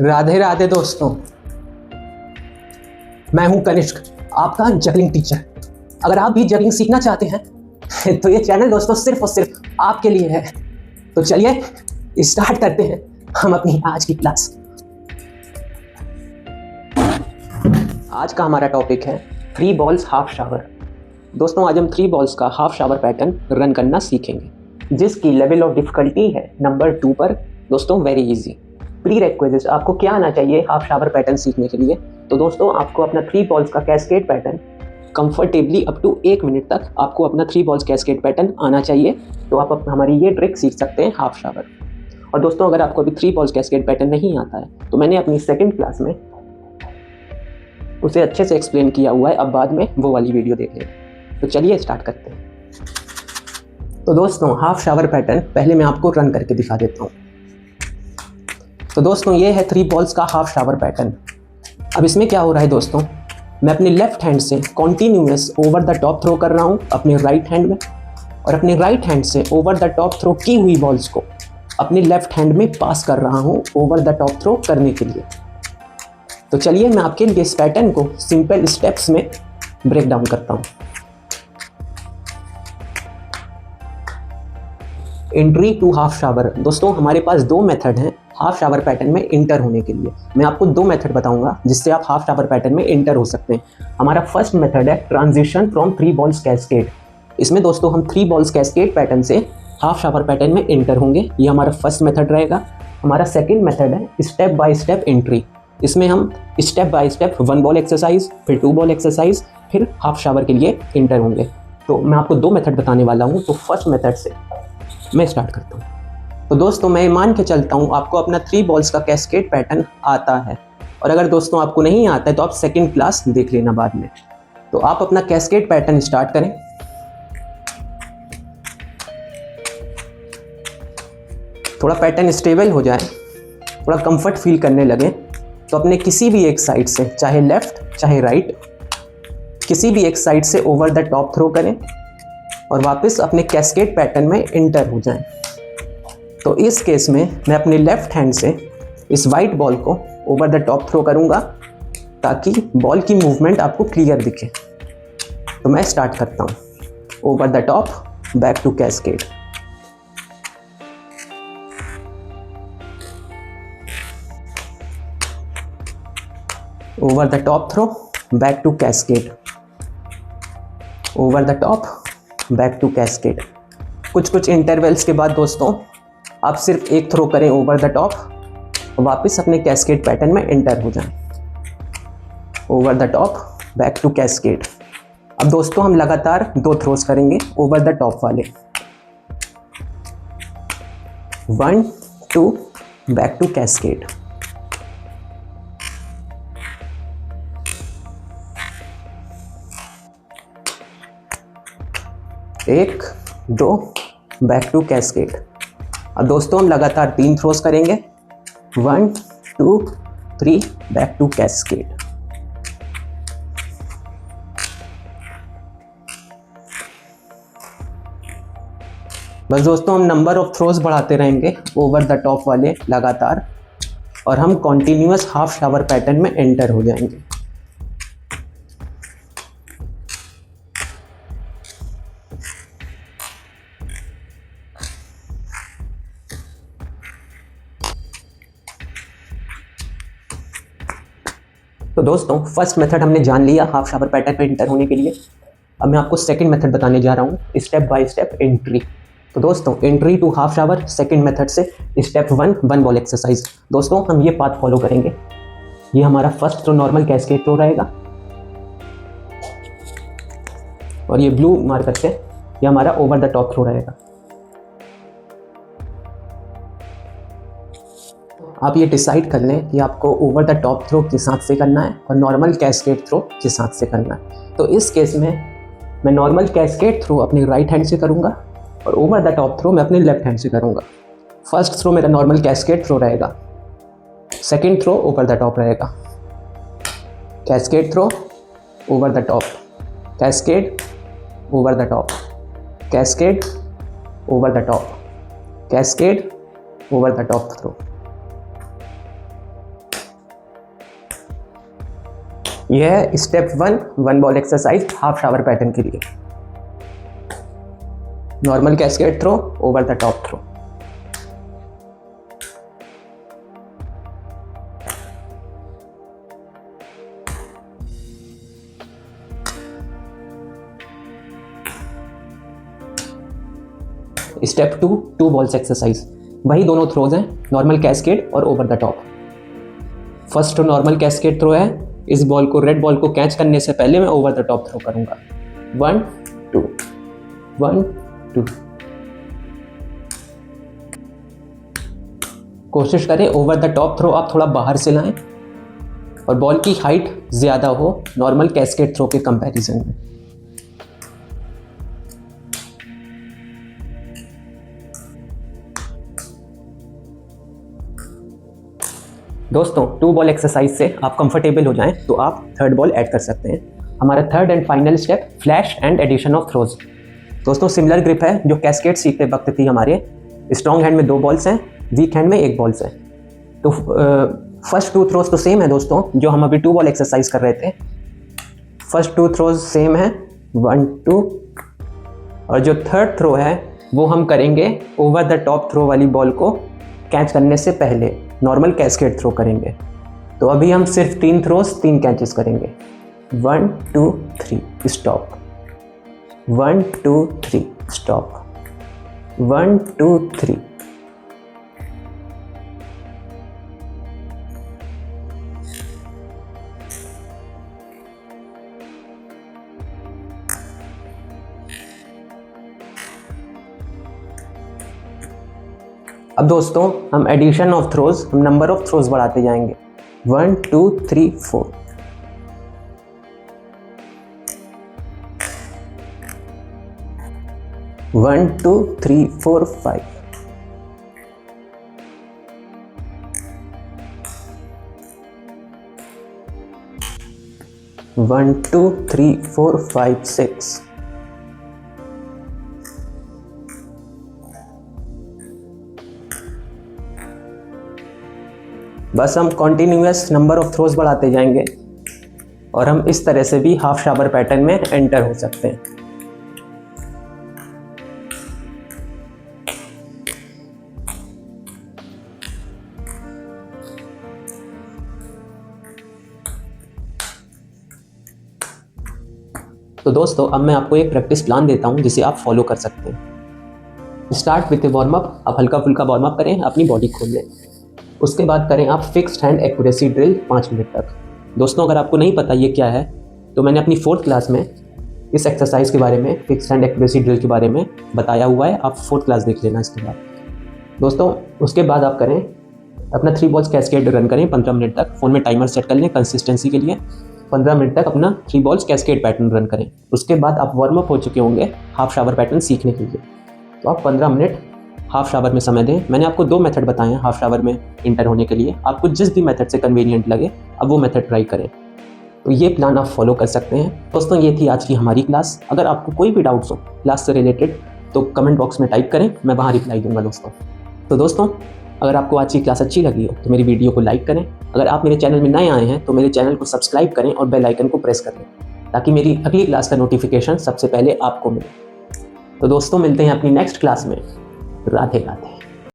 राधे राधे दोस्तों, मैं हूं कनिष्क, आपका जगलिंग टीचर। अगर आप भी जगलिंग सीखना चाहते हैं तो ये चैनल दोस्तों सिर्फ और सिर्फ आपके लिए है। तो चलिए स्टार्ट करते हैं हम अपनी आज की क्लास। आज का हमारा टॉपिक है 3 बॉल्स हाफ शावर। दोस्तों आज हम 3 बॉल्स का हाफ शावर पैटर्न रन करना सीखेंगे, जिसकी लेवल ऑफ डिफिकल्टी है नंबर 2 पर। दोस्तों वेरी इजी। प्री रिक्विजिट्स आपको क्या आना चाहिए हाफ शावर पैटर्न सीखने के लिए? तो दोस्तों आपको अपना 3 बॉल्स का cascade pattern comfortably up to 1 minute तक आपको अपना 3 बॉल्स कैस्केड पैटर्न आना चाहिए। तो आप हमारी ये ट्रिक सीख सकते हैं हाफ शावर। और दोस्तों अगर आपको अभी 3 बॉल्स कैस्केड पैटर्न नहीं आता है तो मैंने अपनी सेकेंड क्लास में उसे अच्छे से एक्सप्लेन किया हुआ है, अब बाद में वो वाली वीडियो देख लें। तो चलिए स्टार्ट करते हैं। तो दोस्तों हाफ शावर पैटर्न पहले मैं आपको रन करके दिखा देता हूँ। तो दोस्तों ये है 3 बॉल्स का हाफ शावर पैटर्न। अब इसमें क्या हो रहा है दोस्तों, मैं अपने लेफ्ट हैंड से continuous over the top throw कर रहा हूँ अपने राइट हैंड में, और अपने राइट हैंड से ओवर द टॉप थ्रो की हुई बॉल्स को अपने लेफ्ट हैंड में पास कर रहा हूँ ओवर द टॉप थ्रो करने के लिए। तो चलिए मैं आपके लिए इस पैटर्न को सिंपल स्टेप्स में ब्रेक डाउन करता हूँ। Entry to half shower. दोस्तों हमारे पास 2 मेथड हैं हाफ शावर पैटर्न में इंटर होने के लिए। मैं आपको 2 मेथड बताऊंगा जिससे आप हाफ शावर पैटर्न में इंटर हो सकते हैं। हमारा फर्स्ट मेथड है ट्रांजिशन फ्रॉम 3 बॉल्स कैस्केड। इसमें दोस्तों हम 3 बॉल्स कैस्केड पैटर्न से हाफ शावर पैटर्न में इंटर होंगे, ये हमारा फर्स्ट मेथड रहेगा। हमारा सेकेंड मेथड है स्टेप बाय स्टेप एंट्री। इसमें हम step by step 1 ball exercise, फिर 2 बॉल एक्सरसाइज, फिर हाफ शावर के लिए इंटर होंगे। तो मैं आपको 2 मेथड बताने वाला हूँ। तो फर्स्ट मेथड से मैं स्टार्ट करता हूँ। तो दोस्तों मैं मान के चलता हूँ आपको अपना 3 बॉल्स का कैस्केड पैटर्न आता है, और अगर दोस्तों आपको नहीं आता है तो आप सेकंड क्लास देख लेना बाद में। तो आप अपना कैस्केड पैटर्न स्टार्ट करें। थोड़ा पैटर्न स्टेबल हो जाए, थोड़ा कंफर्ट फील करने लगे तो अपने किसी भी एक साइड से, चाहे लेफ्ट चाहे राइट, किसी भी एक साइड से ओवर द टॉप थ्रो करें और वापस अपने कैस्केड पैटर्न में इंटर हो जाएं। तो इस केस में मैं अपने लेफ्ट हैंड से इस वाइट बॉल को ओवर द टॉप थ्रो करूंगा ताकि बॉल की मूवमेंट आपको क्लियर दिखे। तो मैं स्टार्ट करता हूं over the top, back to cascade. Over the top throw, back to cascade. Over the top, back to cascade. कुछ इंटरवल्स के बाद दोस्तों आप सिर्फ एक थ्रो करें ओवर द टॉप, वापस अपने कैस्केड पैटर्न में एंटर हो जाएं। Over the top, back to cascade. अब दोस्तों हम लगातार 2 थ्रोस करेंगे ओवर द टॉप वाले। 1 2, बैक टू कैस्केड। एक 2, बैक टू कैस्केड। अब दोस्तों हम लगातार 3 थ्रोस करेंगे। 1 2 3, बैक टू कैस्केड। बस दोस्तों हम नंबर ऑफ थ्रोस बढ़ाते रहेंगे ओवर द टॉप वाले लगातार, और हम कॉन्टिन्यूअस हाफ शावर पैटर्न में एंटर हो जाएंगे। तो दोस्तों फर्स्ट मेथड हमने जान लिया हाफ शावर पैटर्न पे इंटर होने के लिए। अब मैं आपको सेकंड मेथड बताने जा रहा हूँ, स्टेप बाय स्टेप एंट्री। तो दोस्तों entry to half shower second method से स्टेप 1 बॉल एक्सरसाइज। दोस्तों हम ये पाथ फॉलो करेंगे। ये हमारा first throw normal cascade throw रहेगा, और ये ब्लू मार्कर से ये हमारा ओवर द टॉप थ्रो रहेगा। आप ये डिसाइड कर लें कि आपको ओवर द टॉप थ्रो किस हाथ से करना है और नॉर्मल कैस्केड थ्रो किस हाथ से करना है। तो इस केस में मैं नॉर्मल कैस्केड थ्रो अपने राइट हैंड से करूंगा और ओवर द टॉप थ्रो मैं अपने लेफ्ट हैंड से करूंगा। फर्स्ट थ्रो मेरा नॉर्मल कैस्केड थ्रो रहेगा, second throw over the top रहेगा। Cascade throw, over the top, cascade, over the top, cascade, over the top, cascade, over the top throw. यह है step 1 ball exercise half shower pattern के लिए। Normal cascade throw, over the top throw. Step 2 balls exercise. वही दोनों throws हैं, normal cascade और over the top. First normal cascade throw है, इस बॉल को, रेड बॉल को कैच करने से पहले मैं ओवर द टॉप थ्रो करूंगा। 1 2 1 2। कोशिश करें ओवर द टॉप थ्रो आप थोड़ा बाहर से लाएं और बॉल की हाइट ज़्यादा हो नॉर्मल कैस्केड थ्रो के कंपैरिजन में। दोस्तों 2 बॉल एक्सरसाइज से आप कंफर्टेबल हो जाएं तो आप थर्ड बॉल ऐड कर सकते हैं। हमारा third and final step, flash and addition of throws. दोस्तों सिमिलर ग्रिप है जो कैस्केड सीखते वक्त थी हमारे। स्ट्रॉन्ग हैंड में 2 बॉल्स हैं, वीक हैंड में 1 बॉल्स है। तो फर्स्ट 2 थ्रोज तो सेम है दोस्तों, जो हम अभी 2 बॉल एक्सरसाइज कर रहे थे। फर्स्ट 2 थ्रोज सेम है, 1 2। और जो थर्ड थ्रो है वो हम करेंगे ओवर द टॉप थ्रो वाली बॉल को कैच करने से पहले, नॉर्मल कैस्केड थ्रो करेंगे। तो अभी हम सिर्फ 3 थ्रोज 3 कैचेस करेंगे। 1 2 3 स्टॉप, 1 2 3 स्टॉप, 1 2 3। अब दोस्तों हम एडिशन ऑफ थ्रोज, हम नंबर ऑफ थ्रोज बढ़ाते जाएंगे। 1 2 3 4। 1 2 3 4 5। 1 2 3 4 5 6। बस हम कॉन्टिन्यूअस नंबर ऑफ थ्रोज बढ़ाते जाएंगे और हम इस तरह से भी हाफ शावर पैटर्न में एंटर हो सकते हैं। तो दोस्तों अब मैं आपको एक प्रैक्टिस प्लान देता हूं जिसे आप फॉलो कर सकते हैं। Start with a warm up. आप हल्का फुल्का वार्म अप करें, अपनी बॉडी खोल लें। उसके बाद करें आप fixed hand accuracy drill 5 minute तक। दोस्तों अगर आपको नहीं पता ये क्या है तो मैंने अपनी 4th क्लास में इस एक्सरसाइज के बारे में, फिक्स्ड हैंड एक्यूरेसी ड्रिल के बारे में बताया हुआ है। आप 4th क्लास देख लेना इसके बाद। दोस्तों उसके बाद आप करें अपना 3 बॉल्स कैस्केड रन करें 15 मिनट तक। फ़ोन में टाइमर सेट कर लें कंसिस्टेंसी के लिए। 15 मिनट तक अपना 3 बॉल्स कैस्केड पैटर्न रन करें। उसके बाद आप वार्म अप हो चुके होंगे हाफ शावर पैटर्न सीखने के लिए। तो आप 15 मिनट हाफ शावर में समय दें। मैंने आपको 2 मेथड बताए हैं हाफ शावर में इंटर होने के लिए। आपको जिस भी मेथड से कन्वीनियंट लगे अब वो मेथड ट्राई करें। तो ये प्लान आप फॉलो कर सकते हैं। दोस्तों ये थी आज की हमारी क्लास। अगर आपको कोई भी डाउट्स हो क्लास से रिलेटेड तो कमेंट बॉक्स में टाइप करें, मैं वहाँ रिप्लाई दूंगा दोस्तों। तो दोस्तों अगर आपको आज की क्लास अच्छी लगी हो तो मेरी वीडियो को लाइक करें। अगर आप मेरे चैनल में नए आए हैं तो मेरे चैनल को सब्सक्राइब करें और बेल आइकन को प्रेस कर लें ताकि मेरी अगली क्लास का नोटिफिकेशन सबसे पहले आपको मिले। तो दोस्तों मिलते हैं अपनी नेक्स्ट क्लास में। राधे राधे।